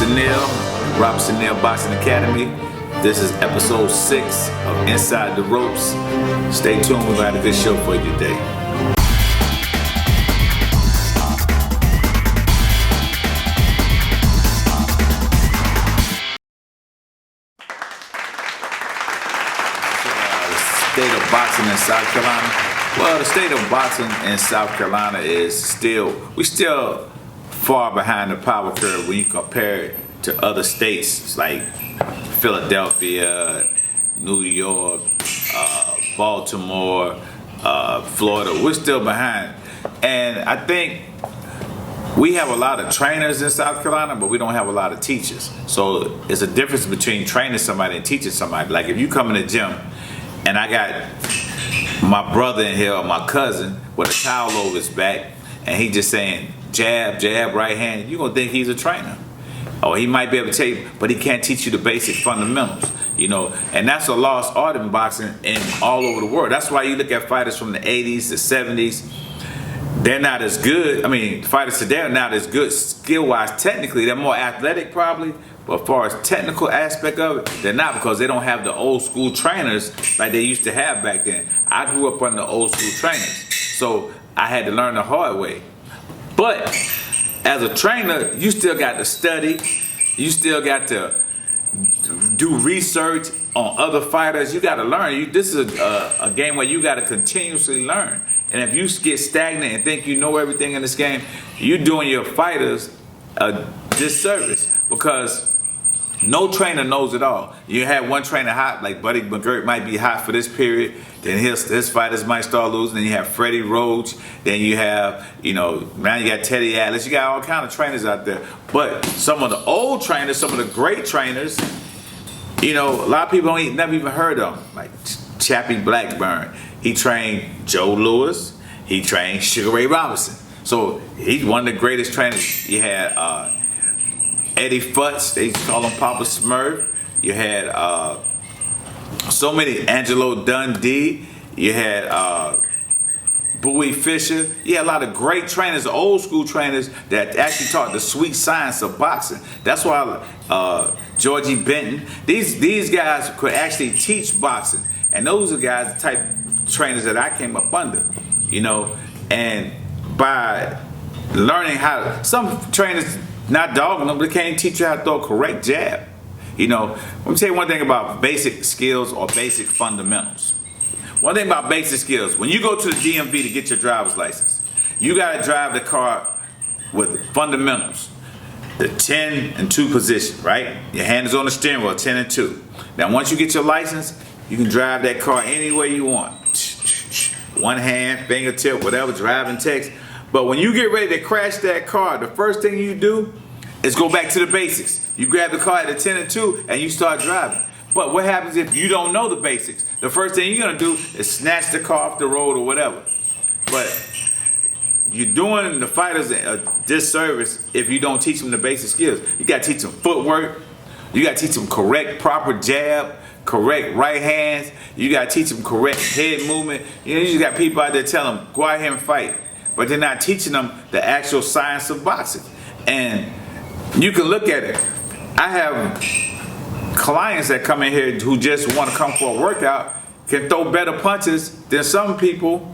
Robinson Neal, Robinson Neal Boxing Academy. This is episode 6 of Inside the Ropes. Stay tuned, we're going to have a good show for you today. State of boxing in South Carolina. Well, the state of boxing in South Carolina is still far behind the power curve when you compare it to other states like Philadelphia, New York, Baltimore, Florida. We're still behind. And I think we have a lot of trainers in South Carolina, but we don't have a lot of teachers. So there's a difference between training somebody and teaching somebody. Like if you come in the gym and I got my brother in here or my cousin with a towel over his back and he just saying jab, jab, right hand, you're gonna think he's a trainer. Or he might be able to tell you, but he can't teach you the basic fundamentals, you know. And that's a lost art in boxing in all over the world. That's why you look at fighters from the 80s, the 70s, they're not as good. I mean, fighters today are not as good skill-wise technically. They're more athletic probably, but as far as technical aspect of it, they're not, because they don't have the old school trainers like they used to have back then. I grew up under old school trainers, so I had to learn the hard way. But as a trainer, you still got to study. You still got to do research on other fighters. You got to learn. This is a game where you got to continuously learn. And if you get stagnant and think you know everything in this game, you're doing your fighters a disservice, because no trainer knows it all. You have one trainer hot, like Buddy McGirt might be hot for this period, then his fighters might start losing. Then you have Freddie Roach, then you have, now you got Teddy Atlas. You got all kind of trainers out there. But some of the old trainers, some of the great trainers, a lot of people never even heard of them. Like Chappie Blackburn, he trained Joe Louis, he trained Sugar Ray Robinson. So he's one of the greatest trainers. You had Eddie Futz, they call him Papa Smurf. You had so many, Angelo Dundee. You had Bowie Fisher. You had a lot of great trainers, old school trainers that actually taught the sweet science of boxing. That's why Georgie Benton, these guys could actually teach boxing. And those are guys, the type of trainers that I came up under, and by learning how, some trainers, not dogging them, but they can't teach you how to throw a correct jab. Let me tell you one thing about basic skills or basic fundamentals. One thing about basic skills, when you go to the DMV to get your driver's license, you got to drive the car with fundamentals. The 10 and 2 position, right? Your hand is on the steering wheel, 10 and 2. Now once you get your license, you can drive that car any way you want. One hand, fingertip, whatever, driving text. But when you get ready to crash that car, the first thing you do is go back to the basics. You grab the car at the 10 and 2 and you start driving. But what happens if you don't know the basics? The first thing you're gonna do is snatch the car off the road or whatever. But you're doing the fighters a disservice if you don't teach them the basic skills. You gotta teach them footwork. You gotta teach them correct, proper jab, correct right hands. You gotta teach them correct head movement. You just got people out there telling them, go out here and fight. But they're not teaching them the actual science of boxing. And you can look at it. I have clients that come in here who just want to come for a workout, can throw better punches than some people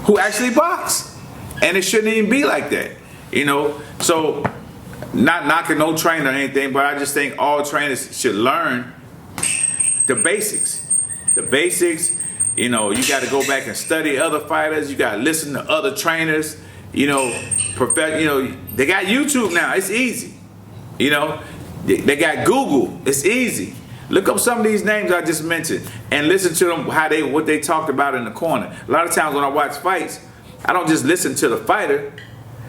who actually box. And it shouldn't even be like that, So, not knocking no trainer or anything, but I just think all trainers should learn the basics. The basics. You got to go back and study other fighters. You got to listen to other trainers. They got YouTube now. It's easy. They got Google. It's easy. Look up some of these names I just mentioned and listen to them, what they talked about in the corner. A lot of times when I watch fights, I don't just listen to the fighter.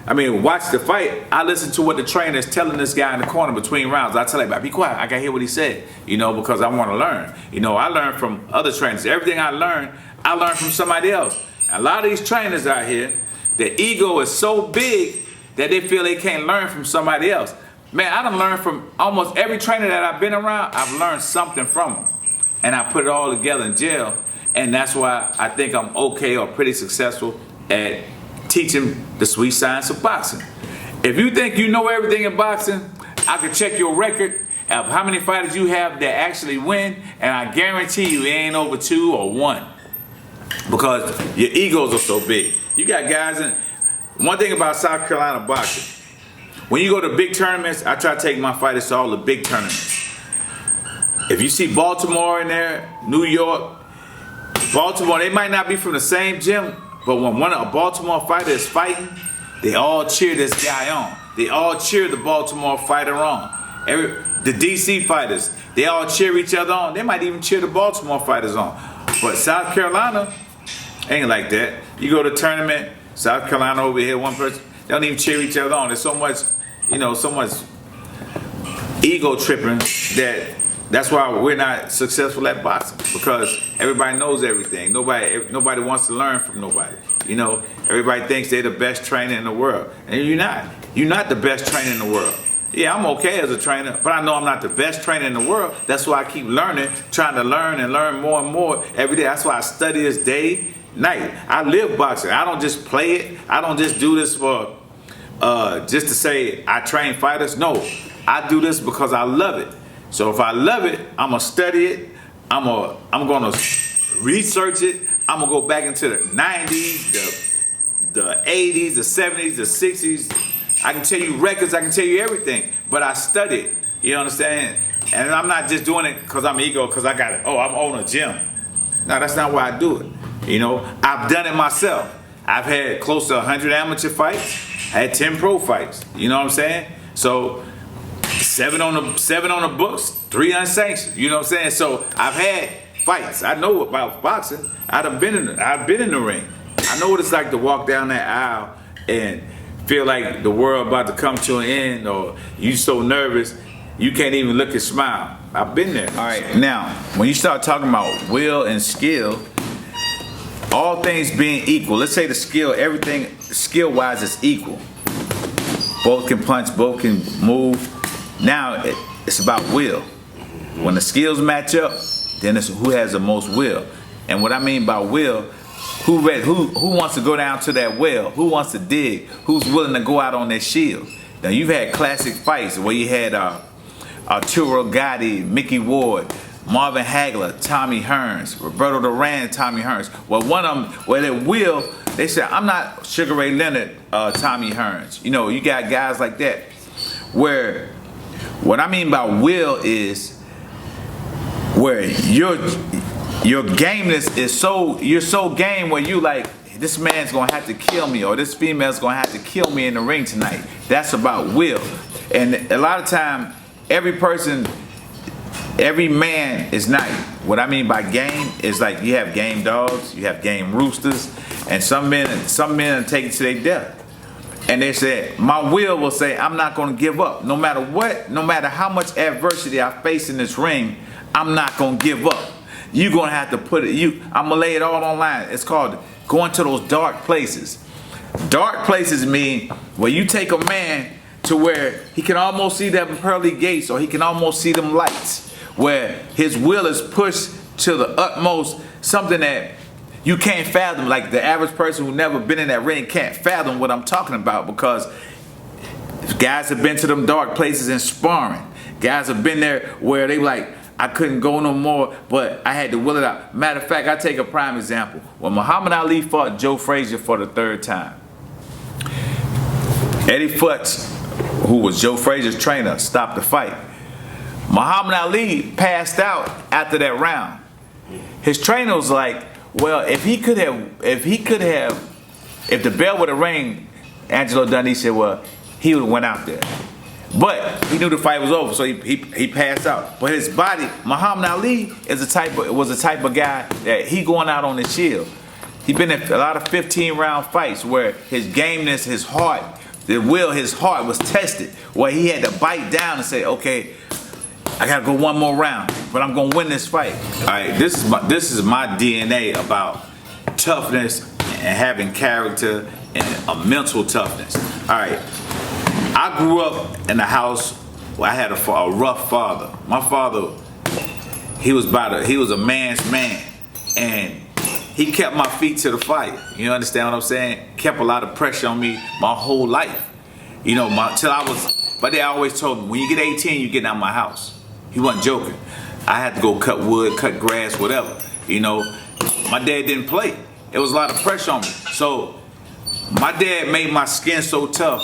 Watch the fight. I listen to what the trainer is telling this guy in the corner between rounds. I tell him, be quiet. I got to hear what he said, because I want to learn. I learn from other trainers. Everything I learn from somebody else. A lot of these trainers out here, their ego is so big that they feel they can't learn from somebody else. Man, I done learned from almost every trainer that I've been around. I've learned something from them. And I put it all together in jail. And that's why I think I'm okay or pretty successful at teaching the sweet science of boxing. If you think you know everything in boxing, I can check your record of how many fighters you have that actually win, and I guarantee you it ain't over 2 or 1. Because your egos are so big. You got guys in. One thing about South Carolina boxing, when you go to big tournaments, I try to take my fighters to all the big tournaments. If you see Baltimore in there, New York, Baltimore, they might not be from the same gym, but when a Baltimore fighter is fighting, they all cheer this guy on. They all cheer the Baltimore fighter on. The DC fighters, they all cheer each other on. They might even cheer the Baltimore fighters on. But South Carolina ain't like that. You go to tournament, South Carolina over here, one person, they don't even cheer each other on. There's so much, so much ego tripping that's why we're not successful at boxing, because everybody knows everything. Nobody wants to learn from nobody. Everybody thinks they're the best trainer in the world, and you're not. You're not the best trainer in the world. Yeah, I'm okay as a trainer, but I know I'm not the best trainer in the world. That's why I keep learning, trying to learn and learn more and more every day. That's why I study this day, night. I live boxing. I don't just play it. I don't just do this for just to say I train fighters. No, I do this because I love it. So if I love it, I'm gonna study it. I'm gonna research it. I'm gonna go back into the 90s, the 80s, the 70s, the 60s. I can tell you records. I can tell you everything. But I study it. You understand? And I'm not just doing it because I'm ego, because I got it. Oh, I'm on a gym. No, that's not why I do it. I've done it myself. I've had close to 100 amateur fights. I had 10 pro fights. You know what I'm saying? So 7 on the books, 3 unsanctioned. You know what I'm saying? So I've had fights. I know about boxing. I've been in the ring. I know what it's like to walk down that aisle and feel like the world about to come to an end, or you so nervous you can't even look and smile. I've been there. All right, now when you start talking about will and skill, all things being equal, let's say the skill, everything skill-wise is equal. Both can punch, both can move. Now it's about will. When the skills match up, then it's who has the most will. And what I mean by will, who wants to go down to that well? Who wants to dig? Who's willing to go out on their shield? Now you've had classic fights where you had Arturo Gatti, Mickey Ward, Marvin Hagler, Tommy Hearns, Roberto Duran, Tommy Hearns. Well, one of them, well, at will, they said, I'm not Sugar Ray Leonard, Tommy Hearns. You got guys like that. Where, what I mean by will is where your gameness is you're so game where you like, this man's gonna have to kill me, or this female's gonna have to kill me in the ring tonight. That's about will. And a lot of time, every man is not. What I mean by game is like you have game dogs, you have game roosters, and some men take it to their death. And they said, my will say, I'm not gonna give up. No matter what, no matter how much adversity I face in this ring, I'm not gonna give up. You're gonna have to put it, I'm gonna lay it all online. It's called going to those dark places. Dark places mean where you take a man to where he can almost see them pearly gates, or he can almost see them lights, where his will is pushed to the utmost, something that you can't fathom. Like the average person who never been in that ring can't fathom what I'm talking about, because guys have been to them dark places in sparring. Guys have been there where they like, I couldn't go no more, but I had to will it out. Matter of fact, I take a prime example. When Muhammad Ali fought Joe Frazier for the 3rd time, Eddie Futz, who was Joe Frazier's trainer, stopped the fight. Muhammad Ali passed out after that round. His trainer was like, well, if the bell would have rang, Angelo Dundee said, well, he would have went out there. But he knew the fight was over, so he passed out. But his body, Muhammad Ali was the type of guy that he going out on the shield. He been in a lot of 15-round fights where his gameness, his heart, his heart was tested, where he had to bite down and say, okay, I gotta go one more round, but I'm gonna win this fight. All right, this is my DNA about toughness and having character and a mental toughness. All right. I grew up in a house where I had a rough father. My father, he was a man's man, and he kept my feet to the fire. You understand what I'm saying? Kept a lot of pressure on me my whole life. Till I was But they always told me, when you get 18, you getting out of my house. He wasn't joking. I had to go cut wood, cut grass, whatever. You know, my dad didn't play. It was a lot of pressure on me. So my dad made my skin so tough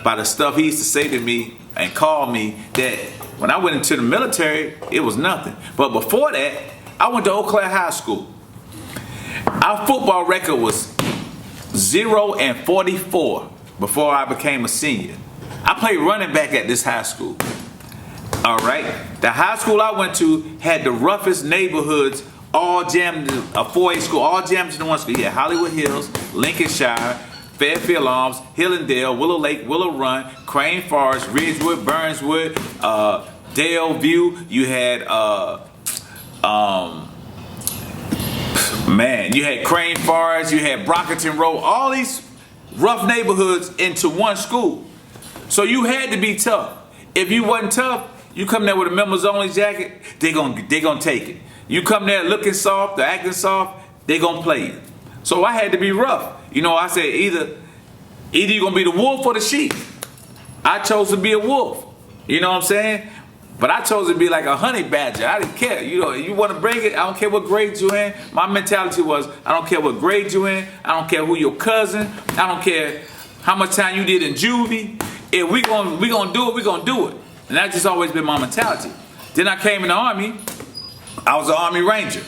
by the stuff he used to say to me and call me that when I went into the military, it was nothing. But before that, I went to Eau Claire High School. Our football record was 0-44 before I became a senior. I played running back at this high school. All right? The high school I went to had the roughest neighborhoods, all jammed, a 4A school, all jammed into one school. You had Hollywood Hills, Lincolnshire, Fairfield Arms, Hillendale, Willow Lake, Willow Run, Crane Forest, Ridgewood, Burnswood, Dale View. You had, you had Crane Forest, you had Brockington Road, all these rough neighborhoods into one school. So you had to be tough. If you wasn't tough, you come there with a members only jacket, they gonna take it. You come there looking soft, or acting soft, they gonna play you. So I had to be rough. You know, I said either you're gonna be the wolf or the sheep. I chose to be a wolf. You know what I'm saying? But I chose to be like a honey badger. I didn't care. You know, you want to break it, I don't care what grade you in. My mentality was, I don't care what grade you in. I don't care who your cousin. I don't care how much time you did in juvie. If we gonna do it, we gonna do it. And that's just always been my mentality. Then I came in the Army. I was an Army Ranger.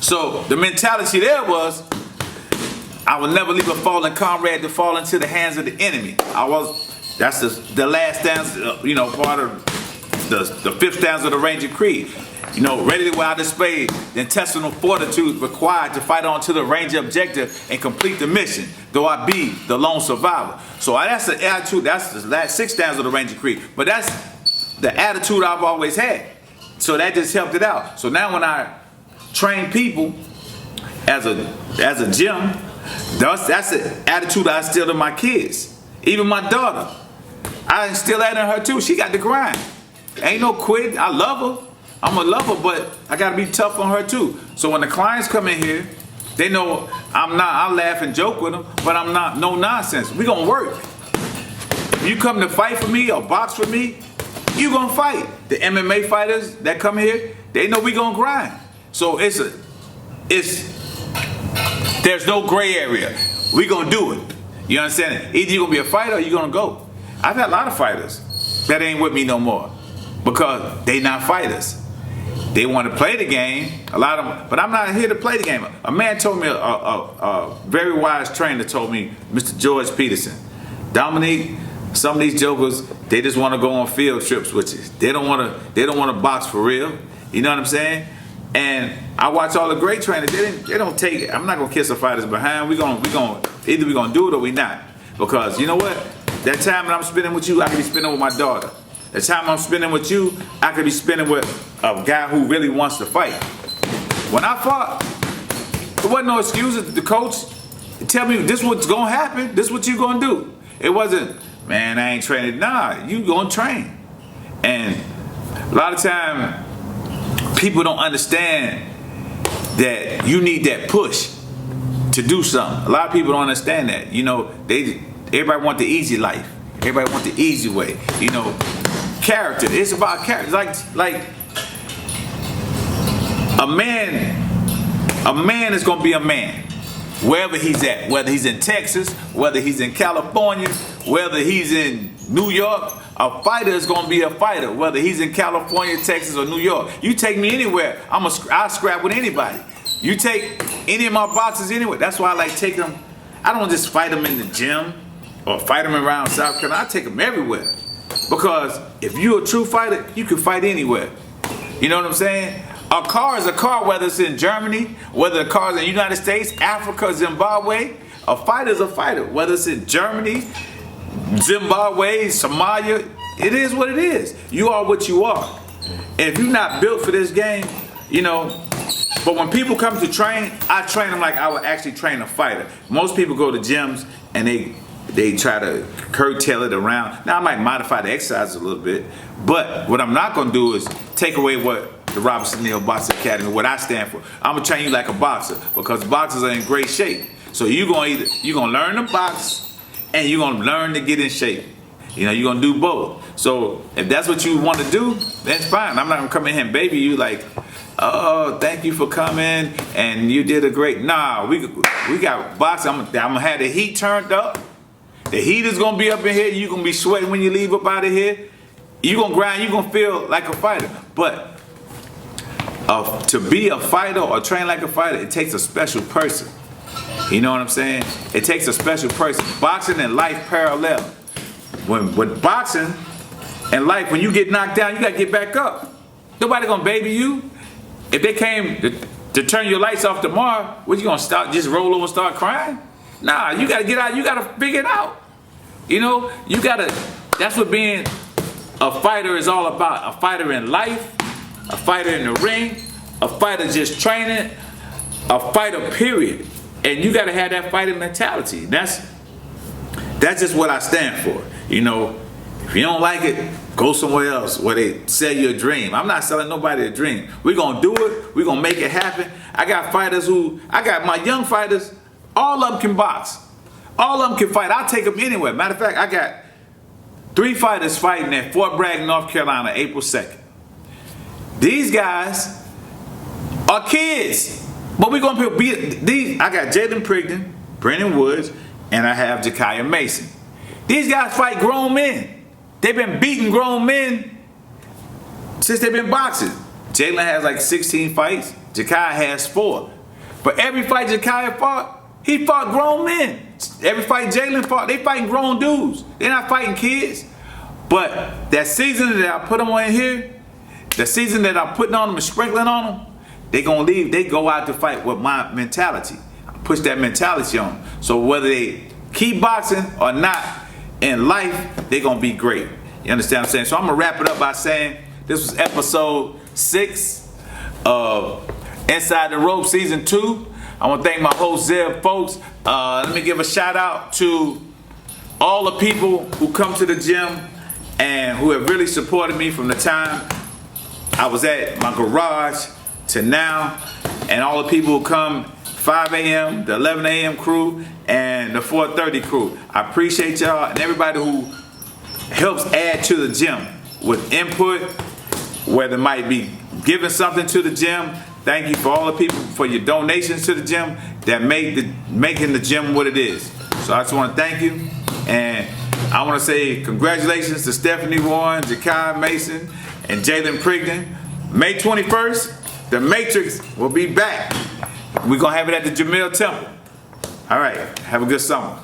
So the mentality there was, I would never leave a fallen comrade to fall into the hands of the enemy. That's the last stanza, you know, part of the fifth stanza of the Ranger Creed. You know, ready to where I display the intestinal fortitude required to fight on to the Ranger objective and complete the mission, though I be the lone survivor. So that's the attitude, that's the last six stanzas of the Ranger Creed. But that's the attitude I've always had. So that just helped it out. So now when I train people as a gym, that's the attitude I instilled in my kids. Even my daughter, I instill that in her too. She got the grind. Ain't no quitting. I love her. I'm a lover, but I gotta be tough on her too. So when the clients come in here, they know I laugh and joke with them, but I'm not no nonsense. We gonna work. You come to fight for me or box for me, you gonna fight. The MMA fighters that come here, they know we gonna grind. So there's no gray area. We gonna do it. You understand it? Either you gonna be a fighter or you gonna go. I've had a lot of fighters that ain't with me no more because they not fighters. They want to play the game, a lot of them, but I'm not here to play the game. A man told me, a very wise trainer told me, Mr. George Peterson, Dominique, some of these jokers, they just want to go on field trips with you. They don't want to box for real. You know what I'm saying? And I watch all the great trainers. They don't take it. I'm not gonna kiss the fighters behind. Either we gonna do it or we not. Because you know what? That time that I'm spending with you, I could be spending with my daughter. The time I'm spending with you, I could be spending with a guy who really wants to fight. When I fought, there wasn't no excuses. The coach tell me this what's gonna happen. This what you gonna do. It wasn't, man, I ain't training. Nah, you gonna train. And a lot of time, people don't understand that you need that push to do something. A lot of people don't understand that. You know, everybody want the easy life. Everybody want the easy way. You know, character. It's about character. Like a man is gonna be a man wherever he's at. Whether he's in Texas, whether he's in California, whether he's in New York. A fighter is gonna be a fighter, whether he's in California, Texas, or New York. You take me anywhere, I'll scrap with anybody. You take any of my boxers anywhere. That's why I like take them. I don't just fight them in the gym or fight them around South Carolina. I take them everywhere. Because if you're a true fighter, you can fight anywhere. You know what I'm saying? A car is a car, whether it's in Germany, whether the car is in the United States, Africa, Zimbabwe. A fighter is a fighter, whether it's in Germany, Zimbabwe, Somalia. It is what it is. You are what you are. And if you're not built for this game, you know. But when people come to train, I train them like I would actually train a fighter. Most people go to gyms and they try to curtail it around. Now I might modify the exercise a little bit, but what I'm not gonna do is take away what the Robertson Neal Boxing Academy, what I stand for. I'm gonna train you like a boxer because boxers are in great shape. So you're gonna learn to box and you're gonna learn to get in shape. You know, you're gonna do both. So if that's what you want to do, that's fine. I'm not gonna come in here and baby you like, oh, thank you for coming and you did a great. Nah, we got boxing. I'm gonna have the heat turned up. The heat is gonna be up in here. You're gonna be sweating when you leave up out of here. You're gonna grind. You're gonna feel like a fighter. But to be a fighter or train like a fighter, it takes a special person. You know what I'm saying? It takes a special person. Boxing and life parallel. With boxing and life, when you get knocked down, you gotta get back up. Nobody gonna baby you. If they came to turn your lights off tomorrow, what you gonna start, just roll over and start crying? Nah, you gotta get out, you gotta figure it out. You know, you gotta, that's what being a fighter is all about. A fighter in life, a fighter in the ring, a fighter just training, a fighter period. And you gotta have that fighting mentality. That's just what I stand for. You know, if you don't like it, go somewhere else where they sell you a dream. I'm not selling nobody a dream. We're gonna do it, we're gonna make it happen. I got my young fighters, all of them can box. All of them can fight. I'll take them anywhere. Matter of fact, I got 3 fighters fighting at Fort Bragg, North Carolina, April 2nd. These guys are kids. But we're gonna beat these. I got Jalen Prigden, Brennan Woods, and I have Jakiah Mason. These guys fight grown men. They've been beating grown men since they've been boxing. Jalen has like 16 fights. Jakiah has 4. But every fight Jakiah fought, he fought grown men. Every fight Jalen fought, they fighting grown dudes. They're not fighting kids. But that season that I put them on here, the season that I'm putting on them and sprinkling on them, they gonna leave. They go out to fight with my mentality. I push that mentality on them. So whether they keep boxing or not, in life, they're gonna be great. You understand what I'm saying? So I'm gonna wrap it up by saying this was episode 6 of Inside the Rope season 2. I wanna thank my host Zeb, folks. Let me give a shout out to all the people who come to the gym and who have really supported me from the time I was at my garage to now, and all the people who come 5 a.m., the 11 a.m. crew, and the 4:30 crew. I appreciate y'all and everybody who helps add to the gym with input, whether it might be giving something to the gym. Thank you for all the people for your donations to the gym that making the gym what it is. So I just want to thank you, and I want to say congratulations to Stephanie Warren, Jakiah Mason, and Jalen Prigden. May 21st, the Matrix will be back. We're going to have it at the Jamil Temple. All right. Have a good summer.